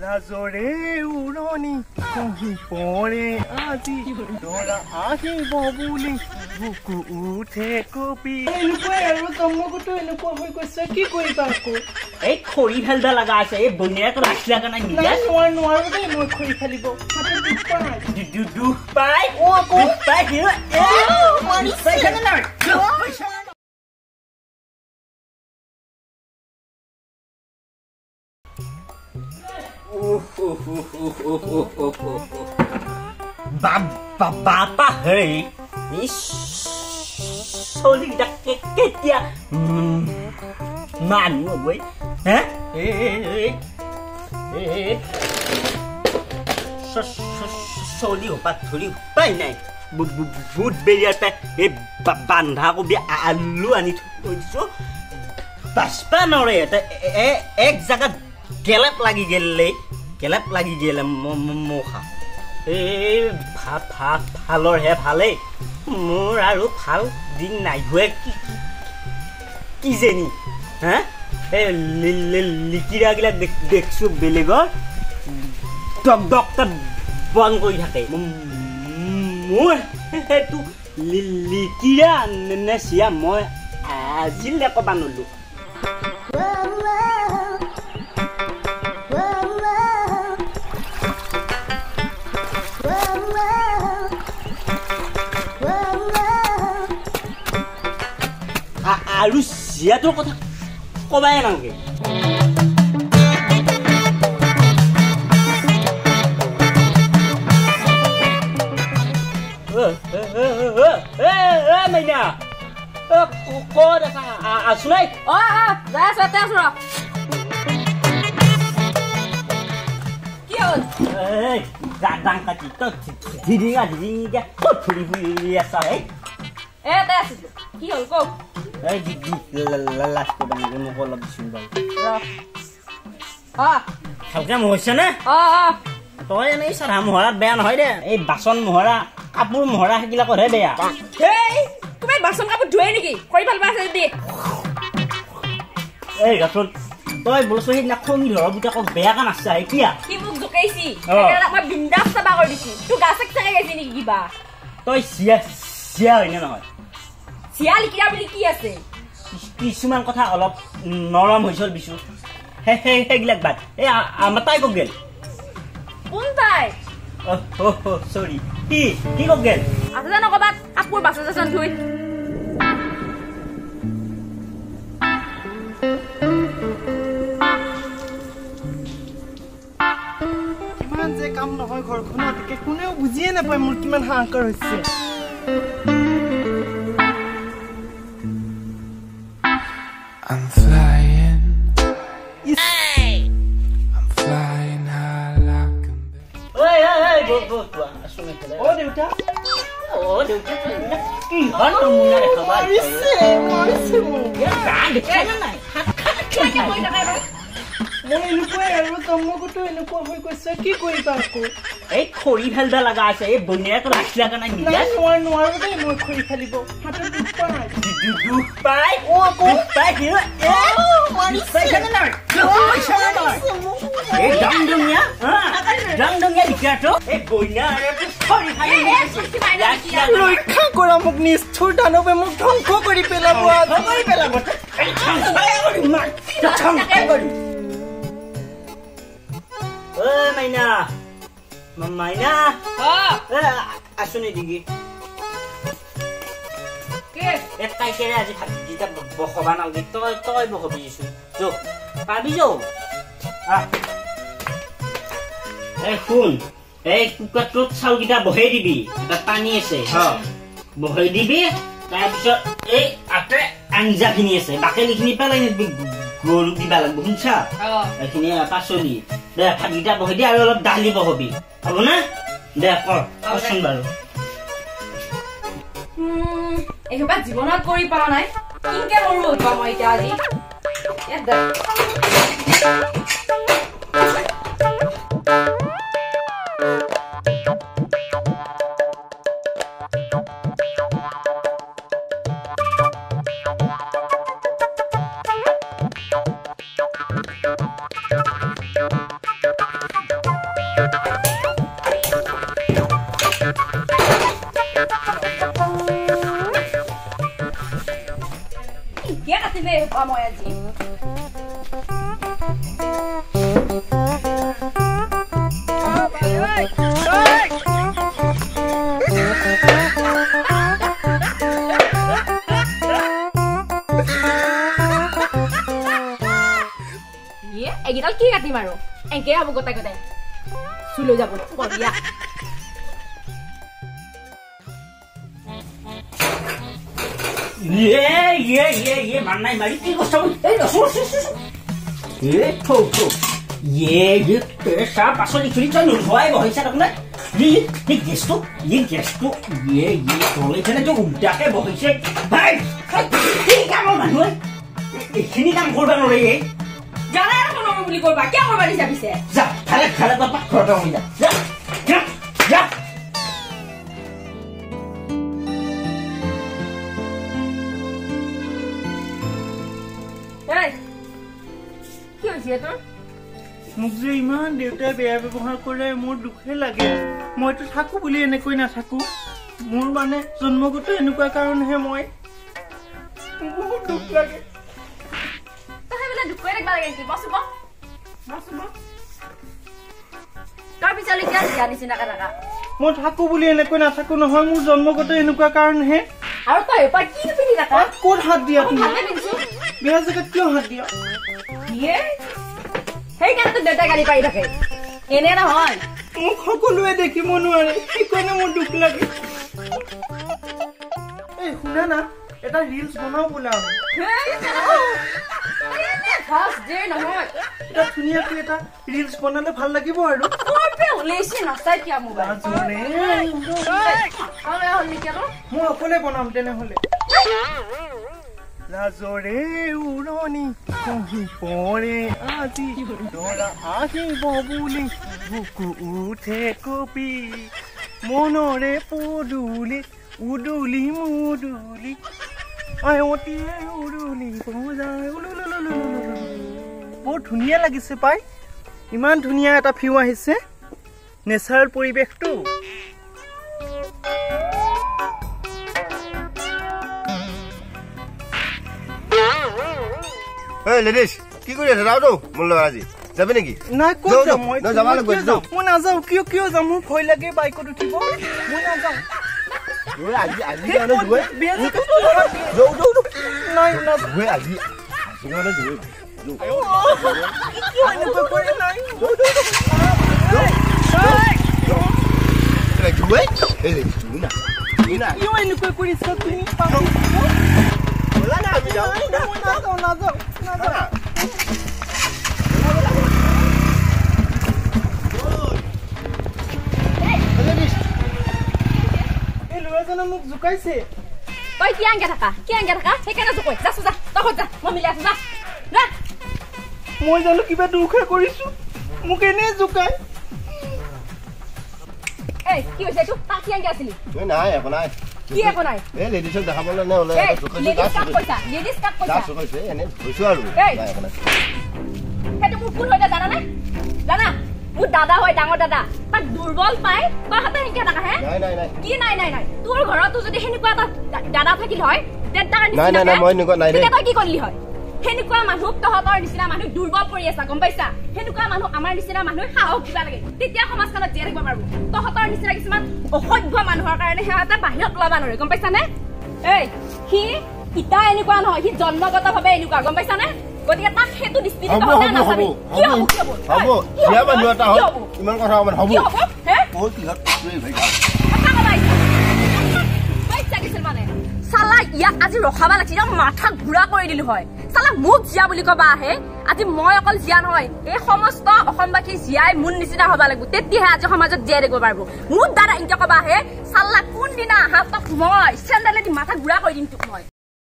লাজৰে উৰণি কহি পৰে আজি দৰা আহিব বুলি বুকু উঠে কপি এনেকুৱাই আৰু জন্মগত এনেকুৱা হৈ গৈছে কি কৰিবা আকৌ এই খৰি ফেলবা লগা আছে এই বইনাটো ৰাখি লগা নাই নোৱাৰো দেই মই খৰি ফেলিব দুখ পাই দুখ পাই বাপা হেৰি চলিকেইটা কেতিয়া মানুহ হ'বই হে চলি হোপা ধৰি উপাই নাই বুট বেৰিয়াৰ পাই এই বান্ধা কবি আলু আনি থৈ দিছো বাচবা নৰে এক জাগাত গেলেপ লাগি গেলে মোখা এই ভালৰ হে ভালেই মোৰ আৰু ভাল দিন নাই হোৱে কি যেনি হা এই লিকিৰাগিলাক দেখছো বেলেগৰ ডক্টৰ বন্ধ কৰি থাকে মোৰ সেইটো লিকিৰা নেচিয়া মই আজিলে ক'বা নলো আৰু চিয়াটোৰ কথা ক'বাই নালাগে মাইনা ক'ত আছো নাই যাই আছো ইয়াতে আছো কি হ'ল দাং কাটি তই ধিৰিঙা ক'ত ফুৰি ফুৰি আছা ইয়াতে আছিলো কি হ'ল কওক এই লাষ্ট বানিকে মোক অলপ দিছোঁ বাৰু ভালকে মোহৰিছে নে তই এনেই চাধা মোহৰাত বেয়া নহয় দে এই বাচন মোহৰা কাপোৰ মোহৰা সেইবিলাকতহে বেয়া তুমি বাচন কাপোৰ ধুৱে নেকি কৰি ভাল পাইছে যদি এই গাছৰ তই বোলছো সেইদিনা খঙি ধৰ বুটাকক বেয়া কাম আছে এতিয়া কি মোক জোকাইছি মই বিন্দাছ চাবা কৰি দিছি তোৰ গাছক চাই গৈছি নেকি কিবা তই চিয়া হয়নে নহয় চিয়া লিকিৰা বুলি কি আছে কিছুমান কথা অলপ নৰম হৈছিল বিচু সেইগিলাক বাদ এই আমাৰ তাই ক'ত গেল কোন তাই চৰি কি ক'ত গেল আছে জানো ক'ৰবাত কাপোৰ বাচন চাচন ধুই কিমান যে কাম নহয় ঘৰখনত কোনেও বুজিয়ে নাপায় মোৰ কিমান হাহাকাৰ হৈছে I'm flying. I'm flying high like a দেউতা কি হল মুনা দেখা মৰিছে মই এনেকুৱাই আৰু জন্মগত এনেকুৱা হৈ গৈছে কি কৰিবা আকৌ এই খৰি ফেলবা লগা আছে এই বইনাটো ৰাখি লগা নাই নোৱাৰো দেই মই খৰি ফেলিব হাতত দুখ পাই এই ডংডঙীয়া লিখাটো এই বইনা ৰক্ষা কৰা মোক নিষ্ঠুৰ দানৱে মোক ধ্বংস কৰি পেলাব মাইনা মাইনা আছো নে দিগি একাইকেৰে আজি ভাতকেইটা বহবা নালাগে তই বহবি যো পাবি যৌ এই শুন এই কুকাৰটোত চাউলকেইটা বহাই দিবি এটা পানী আছে বহাই দিবি তাৰপিছত এই আতে আঞ্জাখিনি আছে বাকলিখিনি পেলাই নিদিবি গৰুক দিবা লাগিব শুনছা এইখিনি পাচলি দে ভাতকেইটা বহাই দি আৰু অলপ দালি বহাবি হ'ব না দে কচোন বাৰু এইসোপা জীৱনত কৰি পোৱা নাই কিনকে মৰো মই এতিয়া আজি দেই মই আজি এগিডাল কি কাটিম আৰু একে হ'ব গোটাই গোটাই চুলৈ যাব বঢ়িয়া মান্নাই মাৰি কি কথা চাহ পাচলি খুলি তই নোধোৱাই বহিছা তাৰমানে গেছটো তলেখানে উল্টাকে বহিছে কামৰ মানুহে এইখিনি কাম কৰিব নোৱাৰে জানা আৰু বুলি কবা কিয় কৰবা দিছা পিছে যা খালে খালে তাৰ ঘৰতে হৈ যা যা কি হৈছে তোৰ মোক যে ইমান দেউতাই বেয়া ব্যৱহাৰ কৰে মোৰ দুখে লাগে মইতো থাকো বুলি এনেকৈ নাথাকো মোৰ মানে জন্মগত এনেকুৱা কাৰণেহে মই বহুত দুখ লাগে তই বোলে দুখ কৰি থাকিবা লাগে নেকি বসুব তোৰ পিছলৈ কিয় দিয়া নিচিনা কাকা মই থাকো বুলি এনেকৈ নাথাকো নহয় মোৰ জন্মগত এনেকুৱা কাৰণেহে আৰু তই এপাৰ কি পিন্ধি থাকা ক'ত হাত দিয়া তুমি ভালে পিন্ধিছো বেয়া জেগাত কিয় হাত দিয়া সেইকাৰণে তোৰ দেউতাই গালি পাৰি থাকে এনে নহয় মোক সকলোৱে দেখিব নোৱাৰে সেইকাৰণে মোৰ দুখ লাগে এই শুনা না এটা ৰিলছ বনাও বোলা আমি এটা ধুনীয়াকৈ এটা ৰিলছ বনালে ভাল লাগিব আৰু মই অকলে বনাম তেনেহলে লাজৰে উৰণি কহি পৰে আজি দৰা আহিব বুলি বুকু উঠে কপি মনৰে পদুলি উদুলি মুদুলি আয়তীয়ে উৰুলি বজাই বৰ ধুনীয়া লাগিছে পাই ইমান ধুনীয়া এটা ভিউ আহিছে নেচাৰেল পৰিৱেশটো Hey ladies, কি কৰি আছা যাও মোৰ লগত আজি যাবে নেকি নাই ক'ত যাম মই যাব লাগিব মই নাযাওঁ কিয় যাম মোৰ ভয় লাগে বাইকত উঠিব মই নাযাওঁ আজি মানে দুৱে নাই না দুৱে আজি মানে দুৱে মোক জুকাইছে তই কি আংগে থাকা সেইকাৰণে জুকৈ যা তই যা মই মিলাই আছো যা মই জানো কিবা দুখে কৰিছো মোক এনে জুকাই এই কি হৈছে এইটো তাক কি আংগে আছিলি নাই একো নাই কি একো নাই এই লেডিছক দেখাবলৈ নে ওলাই লেডিছ কাপ কৈছা এনে হৈছো আৰু সেইটো মোৰ ভুল হৈ যায় জানা মোৰ দাদা হয় ডাঙৰ দাদা তাক দুৰ্বল পাই তই হাতে সেনেকে থাকা হে নাই কি নাই তোৰ ঘৰতো যদি সেনেকুৱা এটা দাদা থাকিল হয় তই কি কৰিলি হয় সেনেকুৱা মানুহক তহঁতৰ নিচিনা মানুহ দুৰ্বল কৰি আছা গম পাইছা সেনেকুৱা মানুহ আমাৰ নিচিনা মানুহ সাহস দিব লাগে তেতিয়া সমাজখনত জীয়াই থাকিব পাৰিব তহঁতৰ নিচিনা কিছুমান অসভ্য মানুহৰ কাৰণে সিহঁতে বাহিৰত ওলাব নোৱাৰে গম পাইছানে এই সি ইটা এনেকুৱা নহয় সি জন্মগতভাৱে এনেকুৱা গম পাইছানে গতিকে তাক সেইটো দৃষ্টিৰে নাচাবি কি হ'ব ইমান কথা হ'ব মানে চালা ইয়াক আজি ৰখাবা লাগিছিল মাথা ঘূৰা কৰি দিলো হয় চালা মোক জীয়া বুলি কবা আহে আজি মই অকল জীয়া নহয় এই সমস্ত অসমবাসী জীয়াই মোৰ নিচিনা হব লাগিব তেতিয়াহে আজি সমাজত জীয়াই থাকিব পাৰিব মোৰ দ্বাৰা এনেকে কবা আহে চালা কোনদিনা হাতক মই চেণ্ডেলেদি মাথা ঘূৰা কৰি দিম তোক মই